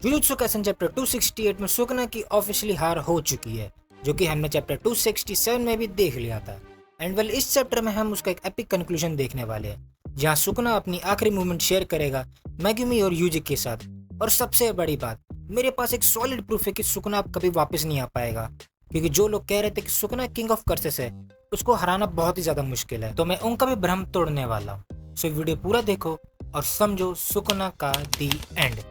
Jujutsu Kaisen chapter 268 में सुकना की officially हार हो चुकी है, जो कि हमने चैप्टर 267 में भी देख लिया था। एंड वेल इस चैप्टर में हम उसका एक एपिक कंक्लूजन देखने वाले हैं, जहां सुकना अपनी आखिरी मूवमेंट शेयर करेगा मेगुमी और यूजी के साथ। और सबसे बड़ी बात, मेरे पास एक सॉलिड प्रूफ है कि सुकना अब कभी वापस नहीं आ पाएगा, क्योंकि जो लोग कह रहे थे कि सुकना किंग ऑफ कर्सेस है, उसको हराना बहुत ही ज्यादा मुश्किल है। तो मैं उनका भी भ्रम तोड़ने वाला हूँ। सो वीडियो पूरा देखो और समझो सुकना का दी एंड।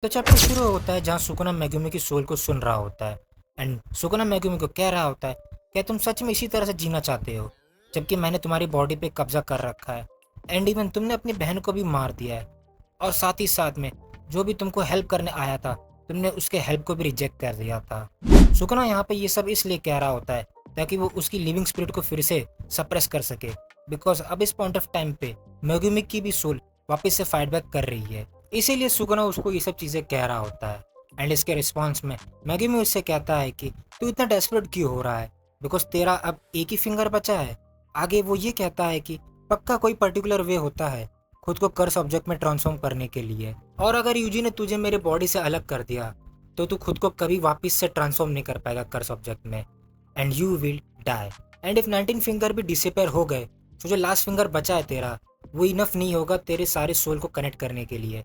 तो चैप्टर शुरू होता है जहाँ सुकुना मेगुमी की सोल को सुन रहा होता है एंड सुकुना मेगुमी को कह रहा होता है, क्या तुम सच में इसी तरह से जीना चाहते हो, जबकि मैंने तुम्हारी बॉडी पे कब्जा कर रखा है एंड इवन तुमने अपनी बहन को भी मार दिया है, और साथ ही साथ में जो भी तुमको हेल्प करने आया था तुमने उसके हेल्प को भी रिजेक्ट कर दिया था। सुकुना यहाँ पे ये सब इसलिए कह रहा होता है ताकि वो उसकी लिविंग स्पिरिट को फिर से सप्रेस कर सके, बिकॉज अब इस पॉइंट ऑफ टाइम पे मेगुमी की भी सोल वापस से फाइट बैक कर रही है, इसीलिए सुकुना उसको ये सब चीजें कह रहा होता है। एंड इसके रिस्पॉन्स में मेगुमी उससे कहता है कि तू इतना डेस्परेट क्यों हो रहा है, बिकॉज तेरा अब एक ही फिंगर बचा है। आगे वो ये कहता है कि पक्का कोई पर्टिकुलर वे होता है खुद को कर्स ऑब्जेक्ट में ट्रांसफॉर्म करने के लिए, और अगर यूजी ने तुझे मेरे बॉडी से अलग कर दिया तो तू खुद को कभी वापस से ट्रांसफॉर्म नहीं कर पाएगा कर्स ऑब्जेक्ट में, and you will die. And if 19 finger भी डिसअपियर हो गए तो जो लास्ट फिंगर बचा है तेरा, वो इनफ नहीं होगा तेरे सारे सोल को कनेक्ट करने के लिए,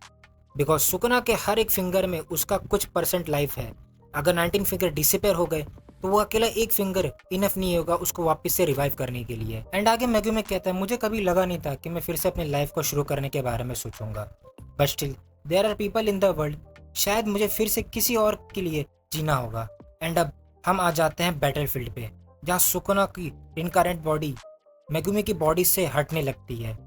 बिकॉज सुकना के हर एक फिंगर में उसका कुछ परसेंट लाइफ है। अगर 19 फिंगर डिसअपियर हो गए तो वो अकेला एक फिंगर इनफ नहीं होगा उसको वापस से रिवाइव करने के लिए। एंड आगे मेगुमी कहता है, मुझे कभी लगा नहीं था कि मैं फिर से अपनी लाइफ को शुरू करने के बारे में सोचूंगा, but still there are people in the world, शायद मुझे फिर से किसी और के लिए जीना होगा। एंड अब हम आ जाते हैं बैटल फील्ड पे, जहाँ सुकना की इनकारनेट बॉडी मेगुमी की बॉडी से हटने लगती है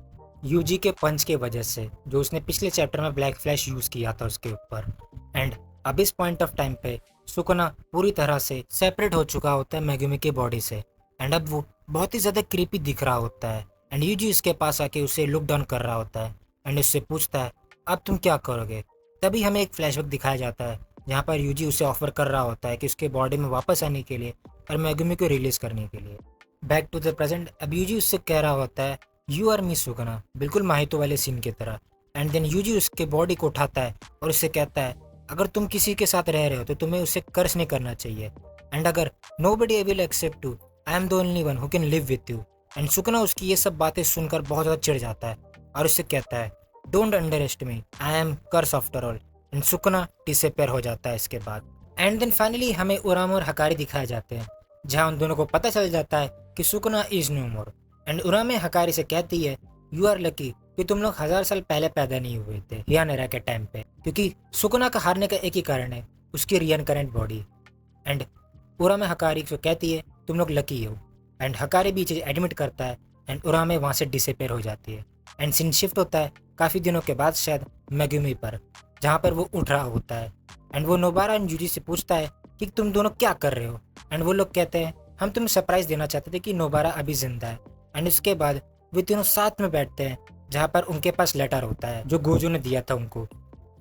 यूजी के पंच के वजह से, जो उसने पिछले चैप्टर में ब्लैक फ्लैश यूज किया था उसके ऊपर। एंड अब इस पॉइंट ऑफ टाइम पे सुकना पूरी तरह से सेपरेट हो चुका होता है मेगुमी की बॉडी से, एंड अब वो बहुत ही ज्यादा क्रीपी दिख रहा होता है। एंड यूजी उसके पास आके उसे लुक डाउन कर रहा होता है एंड उससे पूछता है अब तुम क्या करोगे। तभी हमें एक फ्लैशबैक दिखाया जाता है जहाँ पर यूजी उसे ऑफर कर रहा होता है कि उसके बॉडी में वापस आने के लिए और मेगुमी को रिलीज करने के लिए। बैक टू द प्रेजेंट, अब यूजी उससे कह रहा होता है यू आर मी सुकना, बिल्कुल माहितो वाले सीन की तरह। एंड देन यूजी उसके बॉडी को उठाता है और उससे कहता है अगर तुम किसी के साथ रह रहे हो तो तुम्हें उससे कर्स नहीं करना चाहिए, एंड अगर nobody will accept you, I am the only one who can live with you. And सुकना उसकी ये सब बातें सुनकर बहुत ज़्यादा चिढ़ जाता है और उससे कहता है don't underestimate, I am curse after all. And Sukuna disappear हो जाता है इसके बाद। एंड देन फाइनली हमें उराम और हकारी दिखाए जाते हैं, जहाँ उन दोनों को पता चल जाता है कि सुकना इज नो मोर। एंड उरामे हकारी से कहती है यू आर लकी कि तुम लोग 1000 साल पहले पैदा नहीं हुए थे रियानेरा के टाइम पे, क्योंकि सुकना का हारने का एक ही कारण है, उसकी रियनकरेंट बॉडी। एंड उरामे हकारी को कहती है तुम लोग लकी हो, एंड हकारी भी चीज एडमिट करता है एंड उरामे वहाँ से डिसअपियर हो जाती है। एंड सीन शिफ्ट होता है काफ़ी दिनों के बाद शायद मेगुमी पर, जहाँ पर वो उठ रहा होता है एंड वो नोबारा एंड यूजी से पूछता है कि तुम दोनों क्या कर रहे हो। एंड वो लोग कहते हैं हम तुम्हें सरप्राइज देना चाहते थे कि नोबारा अभी जिंदा है। एंड उसके बाद वे तीनों साथ में बैठते हैं जहाँ पर उनके पास लेटर होता है जो गोजो ने दिया था उनको,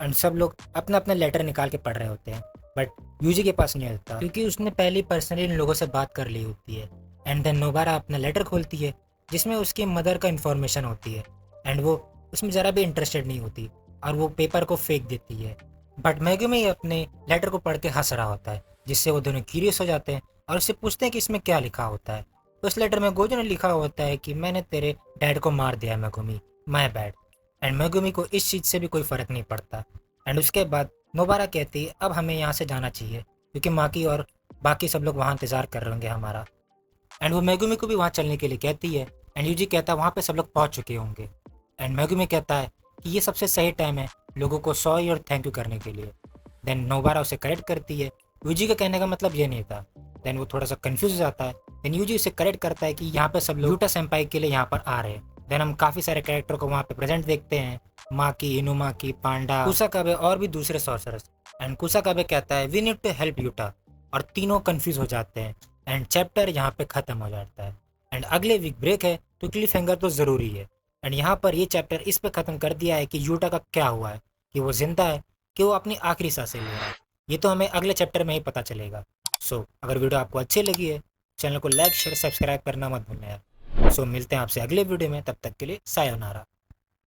एंड सब लोग अपना अपना लेटर निकाल के पढ़ रहे होते हैं, बट यूजी के पास नहीं होता क्योंकि उसने पहले पर्सनली इन लोगों से बात कर ली होती है। एंड देन नोबारा अपना लेटर खोलती है जिसमें उसकी मदर का इन्फॉर्मेशन होती है, एंड वो उसमें ज़रा भी इंटरेस्टेड नहीं होती और वो पेपर को फेंक देती है। बट मेगुमी अपने लेटर को पढ़ के हंस रहा होता है, जिससे वो दोनों क्यूरियस हो जाते हैं और उससे पूछते हैं कि इसमें क्या लिखा होता है। तो उस लेटर में गोजो ने लिखा होता है कि मैंने तेरे डैड को मार दिया Megumi, my bad. And Megumi को इस चीज़ से भी कोई फ़र्क नहीं पड़ता। एंड उसके बाद नोबारा कहती है अब हमें यहाँ से जाना चाहिए क्योंकि माकी और बाकी सब लोग वहाँ इंतज़ार कर रहे होंगे हमारा। एंड वो मेगुमी को भी वहाँ चलने के लिए कहती है एंड यूजी कहता है वहाँ पे सब लोग पहुँच चुके होंगे। एंड मेगुमी कहता है कि ये सबसे सही टाइम है लोगों को सॉरी और थैंक यू करने के लिए। देन नोबारा उसे करेक्ट करती है, यूजी का कहने का मतलब ये नहीं था। देन वो थोड़ा सा कंफ्यूज हो जाता है, देन यूजी उसे करेक्ट करता है कि यहाँ पे सब लोग यूटा सेंपाई के लिए यहाँ पर आ रहे हैं। देन हम काफ़ी सारे कैरेक्टर को वहाँ पे प्रेजेंट देखते हैं, माकी, इनुमाकी, पांडा, कुसाकाबे और भी दूसरे सॉर्सरर्स। एंड कुसाकाबे कहता है we need to help Yuta, और तीनों कंफ्यूज हो जाते हैं एंड चैप्टर यहाँ पे ख़त्म हो जाता है। एंड अगले वीक ब्रेक है तो क्लिफ हैंगर तो ज़रूरी है। एंड यहाँ पर ये चैप्टर इस पे ख़त्म कर दिया है कि यूटा का क्या हुआ है, कि वो जिंदा है कि वो अपनी आखिरी सांसें ले रहा है, ये तो हमें अगले चैप्टर में ही पता चलेगा। सो अगर वीडियो आपको अच्छी लगी है चैनल को लाइक शेयर सब्सक्राइब करना मत भूलना यार। सो मिलते हैं आपसे अगले वीडियो में, तब तक के लिए सायोनारा।